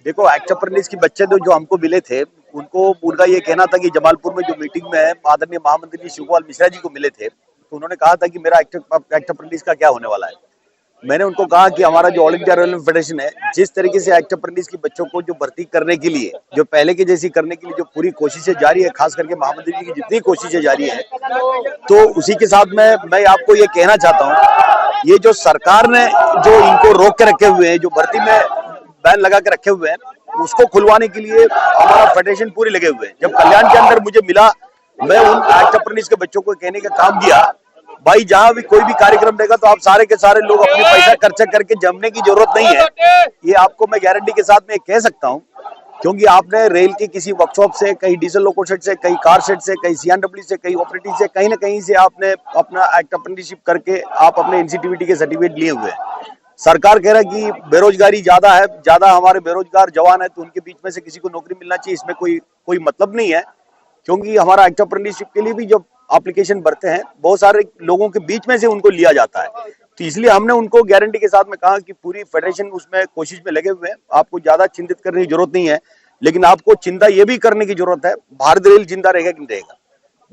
देखो, एक्ट के बच्चे जो हमको मिले थे, उनका ये कहना था कि जमालपुर में जो मीटिंग में आदरणीय महामंत्री जी शिवपाल मिश्रा जी को मिले थे, तो उन्होंने कहा था कि मेरा एक्ट का क्या होने वाला है। मैंने उनको कहा कि हमारा जो ऑल इंडिया रॉयल फेडरेशन है, जिस तरीके से एक्ट के बच्चों को जो भर्ती करने के लिए, जो पहले के जैसी करने के लिए जो पूरी कोशिशें जारी है, खास करके महामंत्री जी की जितनी कोशिशें जारी है, तो उसी के साथ में मैं आपको ये कहना चाहता हूँ, ये जो सरकार ने जो इनको रोक के रखे हुए हैं, जो भर्ती में बैन लगा के रखे हुए हैं, उसको खुलवाने के लिए हमारा फेडरेशन पूरी लगे हुए हैं। जब कल्याण के अंदर मुझे मिला, मैं उन एक्ट के बच्चों को कहने का काम किया, भाई जहां भी कोई भी कार्यक्रम रहेगा तो आप सारे के सारे लोग अपने पैसा खर्चा करके जमने की जरूरत नहीं है। ये आपको मैं गारंटी के साथ में कह सकता हूं, क्योंकि आपने रेल के किसी वर्कशॉप से, कहीं डीजल लोको शेड से, कहीं कार शेड से, कहीं सीएनडब्ल्यू से, कहीं ऑपरेटिव से, कहीं ना कहीं से आपने अपना एक्ट अप्रेंटिसशिप करके आप अपने एनसीटीवीटी के सर्टिफिकेट लिए हुए हैं। सरकार कह रहा है कि बेरोजगारी ज्यादा है, ज्यादा हमारे बेरोजगार जवान है, तो उनके बीच में से किसी को नौकरी मिलना चाहिए, इसमें कोई मतलब नहीं है। क्योंकि हमारा एक्ट अप्रेंटिसशिप के लिए भी जब एप्लीकेशन भरते हैं, बहुत सारे लोगों के बीच में से उनको लिया जाता है, तो इसलिए हमने उनको गारंटी के साथ में कहा कि पूरी फेडरेशन उसमें कोशिश में लगे हुए हैं, आपको ज्यादा चिंतित करने की जरूरत नहीं है। लेकिन आपको चिंता ये भी करने की जरूरत है, भारत रेल जिंदा रहेगा कि नहीं रहेगा।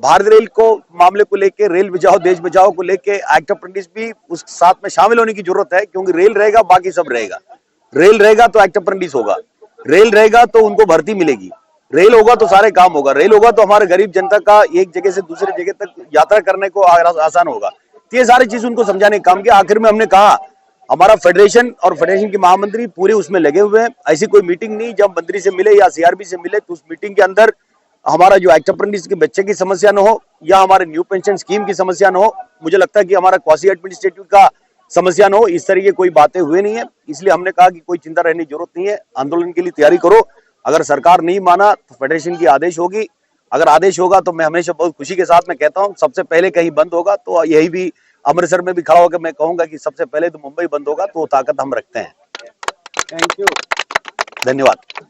भारत रेल को मामले को लेके, रेल बचाओ देश बचाओ को लेके एक्ट अप्रेंटिस भी उस साथ में शामिल होने की जरूरत है, क्योंकि रेल रहेगा बाकी सब रहेगा। रेल रहेगा तो एक्ट अप्रेंटिस होगा, रेल रहेगा तो उनको भर्ती मिलेगी, रेल होगा तो सारे काम होगा, रेल होगा तो हमारे गरीब जनता का एक जगह से दूसरे जगह तक यात्रा करने को आसान होगा। तो ये सारी चीज उनको समझाने का काम किया। आखिर में हमने कहा, हमारा फेडरेशन और फेडरेशन के महामंत्री पूरे उसमें लगे हुए हैं। ऐसी कोई मीटिंग नहीं, जब मंत्री से मिले या सीआरबी से मिले तो उस मीटिंग के अंदर हमारा जो एक्ट अप्रेंटिस के बच्चे की समस्या न हो, या हमारे न्यू पेंशन स्कीम की समस्या न हो, मुझे लगता है कि हमारा क्वासी एडमिनिस्ट्रेटिव का समस्या न हो, इस तरह की कोई बातें हुए नहीं है। इसलिए हमने कहा कि कोई चिंता रहने की जरूरत नहीं है, आंदोलन के लिए तैयारी करो। अगर सरकार नहीं माना तो फेडरेशन की आदेश होगी, अगर आदेश होगा तो मैं हमेशा बहुत खुशी के साथ में कहता हूं, सबसे पहले कहीं बंद होगा तो यही भी अमृतसर में भी खड़ा होकर मैं कहूंगा कि सबसे पहले तो मुंबई बंद होगा, तो वो ताकत हम रखते हैं। Thank you. धन्यवाद।